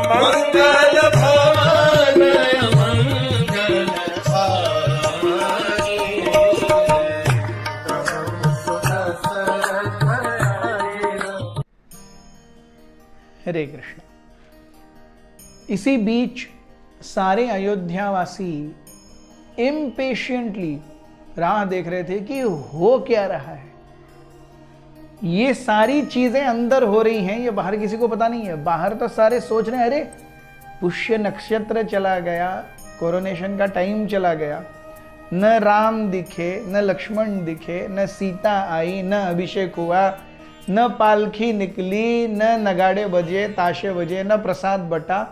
मंगल भवन हरे कृष्ण। इसी बीच सारे अयोध्यावासी इम्पेशेंटली राह देख रहे थे कि हो क्या रहा है। ये सारी चीजें अंदर हो रही हैं, ये बाहर किसी को पता नहीं है। बाहर तो सारे सोच रहे हैं अरे पुष्य नक्षत्र चला गया, कोरोनेशन का टाइम चला गया, न राम दिखे, न लक्ष्मण दिखे, न सीता आई, न अभिषेक हुआ, न पालखी निकली, न नगाड़े बजे, ताशे बजे, न प्रसाद बटा।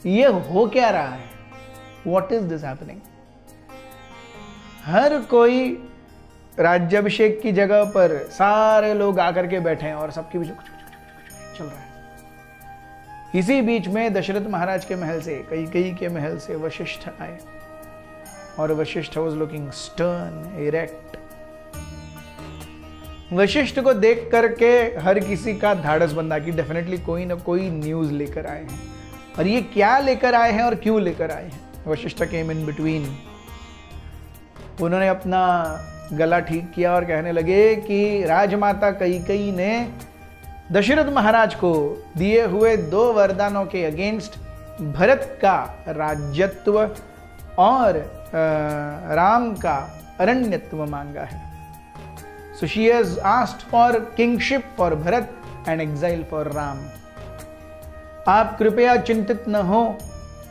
ये हो क्या रहा है? What is this happening? हर कोई राज्याभिषेक की जगह पर सारे लोग आकर के बैठे हैं और सबके बीच चल रहा है। इसी बीच में दशरथ महाराज के महल से, कैकेयी के महल से वशिष्ठ आए और Vashishtha was looking stern, erect. Vashishtha को देख करके हर किसी का धाड़स बंधा कि डेफिनेटली कोई ना कोई न्यूज लेकर आए हैं। और ये क्या लेकर आए हैं और क्यों लेकर आए हैं? वशिष्ठ केम इन बिटवीन। उन्होंने अपना गला ठीक किया और कहने लगे कि राजमाता कैकेयी ने दशरथ महाराज को दिए हुए 2 वरदानों के अगेंस्ट भरत का राज्यत्व और राम का अरण्यत्व मांगा है। So she has asked for kingship for Bharat and exile for Ram. आप कृपया चिंतित न हो,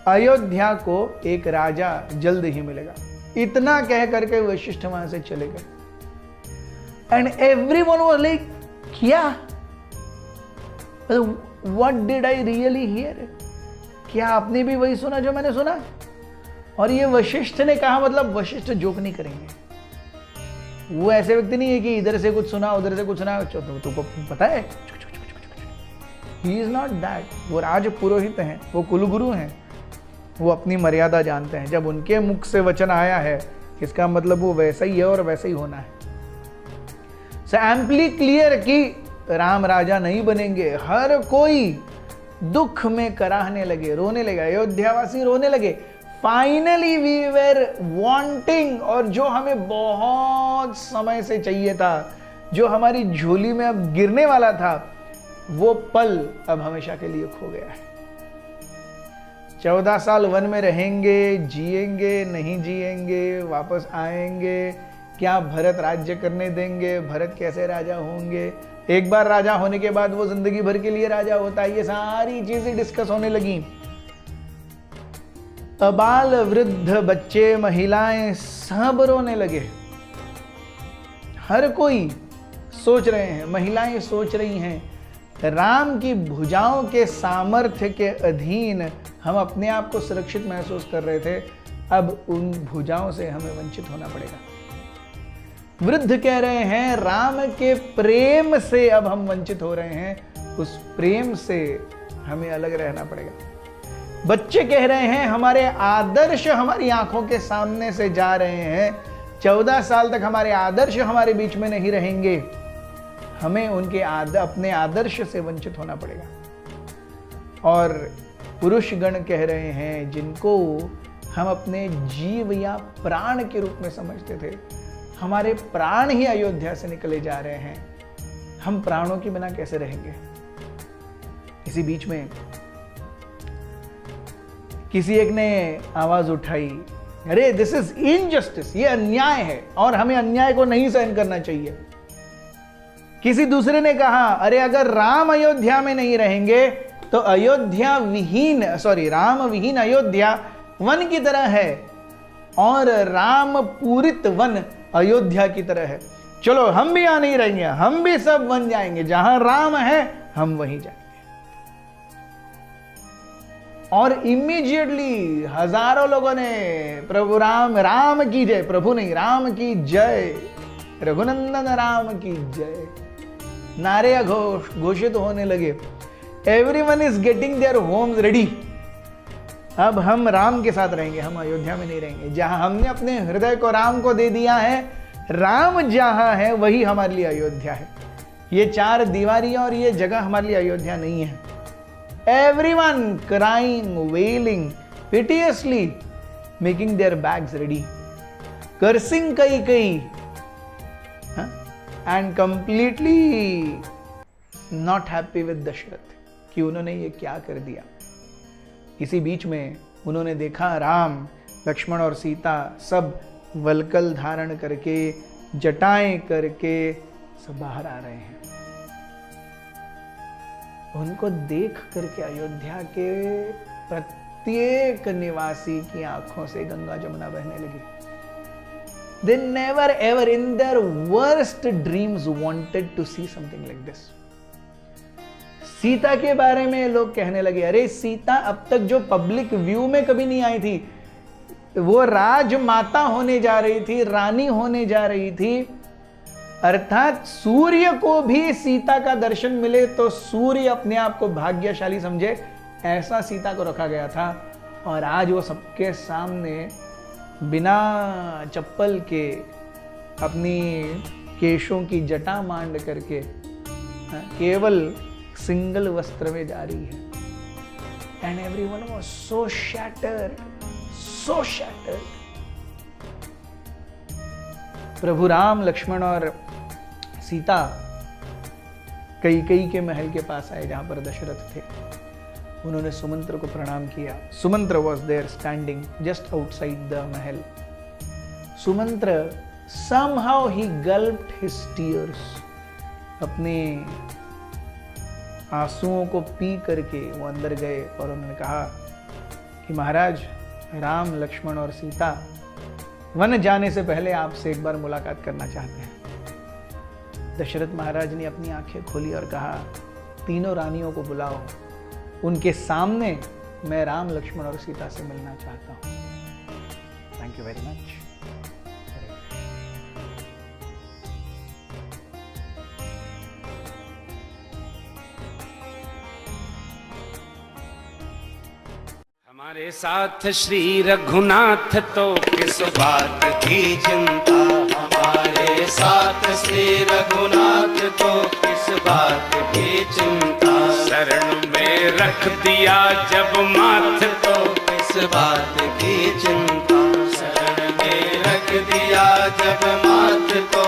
अयोध्या को एक राजा जल्द ही मिलेगा। इतना कह करके वशिष्ठ वहां से चले गए। एंड एवरीवन वाज लाइक क्या? What did I really here? क्या आपने भी वही सुना जो मैंने सुना? और ये वशिष्ठ ने कहा, मतलब वशिष्ठ जोक नहीं करेंगे। वो ऐसे व्यक्ति नहीं है कि इधर से कुछ सुना उधर से कुछ सुना, तुमको पता है। He is not that. वो राज पुरोहित हैं, वो कुलगुरु हैं, वो अपनी मर्यादा जानते हैं। जब उनके मुख से वचन आया है, इसका मतलब वो वैसा ही है और वैसा ही होना है। सो एम्पली क्लियर कि राम राजा नहीं बनेंगे। हर कोई दुख में कराहने लगे, रोने लगे, अयोध्यावासी रोने लगे। फाइनली वी वेर वांटिंग, और जो हमें बहुत समय से चाहिए था, जो हमारी झोली में अब गिरने वाला था, वो पल अब हमेशा के लिए खो गया है। 14 साल वन में रहेंगे, जिएंगे, नहीं जिएंगे, वापस आएंगे, क्या भरत राज्य करने देंगे, भरत कैसे राजा होंगे, एक बार राजा होने के बाद वो जिंदगी भर के लिए राजा होता है। ये सारी चीजें डिस्कस होने लगी। अबाल वृद्ध बच्चे महिलाएं सब रोने लगे। हर कोई सोच रहे हैं, महिलाएं सोच रही हैं, राम की भुजाओं के सामर्थ्य के अधीन हम अपने आप को सुरक्षित महसूस कर रहे थे, अब उन भुजाओं से हमें वंचित होना पड़ेगा। वृद्ध कह रहे हैं राम के प्रेम से अब हम वंचित हो रहे हैं, उस प्रेम से हमें अलग रहना पड़ेगा। बच्चे कह रहे हैं हमारे आदर्श हमारी आंखों के सामने से जा रहे हैं, 14 साल तक हमारे आदर्श हमारे बीच में नहीं रहेंगे, हमें उनके अपने आदर्श से वंचित होना पड़ेगा। और पुरुष गण कह रहे हैं जिनको हम अपने जीव या प्राण के रूप में समझते थे, हमारे प्राण ही अयोध्या से निकले जा रहे हैं, हम प्राणों के बिना कैसे रहेंगे। इसी बीच में किसी एक ने आवाज उठाई, अरे दिस इज इनजस्टिस, ये अन्याय है और हमें अन्याय को नहीं सहन करना चाहिए। किसी दूसरे ने कहा, अरे अगर राम अयोध्या में नहीं रहेंगे तो अयोध्या विहीन राम विहीन अयोध्या वन की तरह है और राम पूरित वन अयोध्या की तरह है। चलो हम भी यहां नहीं रहेंगे, हम भी सब वन जाएंगे, जहां राम है हम वहीं जाएंगे। और इमीडिएटली हजारों लोगों ने प्रभु राम की जय, प्रभु नहीं राम की जय, रघुनंदन राम की जय नारे घोषित होने लगे। Everyone is getting their homes ready. अब हम राम के साथ रहेंगे, हम अयोध्या में नहीं रहेंगे। जहां हमने अपने हृदय को राम को दे दिया है, राम जहां है वही हमारे लिए अयोध्या है। ये 4 दीवारियां और ये जगह हमारे लिए अयोध्या नहीं है। everyone crying, wailing piteously, making their bags ready, cursing Kaikeyi, and completely not happy with Dashrath कि उन्होंने ये क्या कर दिया। इसी बीच में उन्होंने देखा राम, लक्ष्मण और सीता सब वल्कल धारण करके, जटाएं करके सब बाहर आ रहे हैं। उनको देख करके अयोध्या के प्रत्येक निवासी की आंखों से गंगा जमुना बहने लगी। They never ever in their worst dreams wanted to see something like this. Sita के बारे में लोग कहने लगे, अरे सीता अब तक जो पब्लिक व्यू में कभी नहीं आई थी, वो राजमाता होने जा रही थी, रानी होने जा रही थी, अर्थात सूर्य को भी सीता का दर्शन मिले तो सूर्य अपने आप को भाग्यशाली समझे, ऐसा सीता को रखा गया था। और आज वो सबके सामने बिना चप्पल के अपनी केशों की जटा मांड करके केवल सिंगल वस्त्र में जा रही है। And everyone was so shattered, so shattered. प्रभु राम, लक्ष्मण और सीता कैकेयी के महल के पास आए जहां पर दशरथ थे। उन्होंने सुमंत्र को प्रणाम किया। Sumantra was there standing just outside the mahal. Sumantra somehow he gulped his tears, अपने आंसुओं को पी करके वो अंदर गए और उन्होंने कहा कि महाराज, राम, लक्ष्मण और सीता वन जाने से पहले आपसे एक बार मुलाकात करना चाहते हैं। दशरथ महाराज ने अपनी आंखें खोली और कहा, तीनों रानियों को बुलाओ, उनके सामने मैं राम, लक्ष्मण और सीता से मिलना चाहता हूं। Thank you very much. हमारे साथ श्री रघुनाथ तो किस बात की चिंता, हमारे साथ श्री रघुनाथ तो किस बात की चिंता, शरण में रख दिया जब माथ तो किस बात की चिंता, शरण में रख दिया जब माथ तो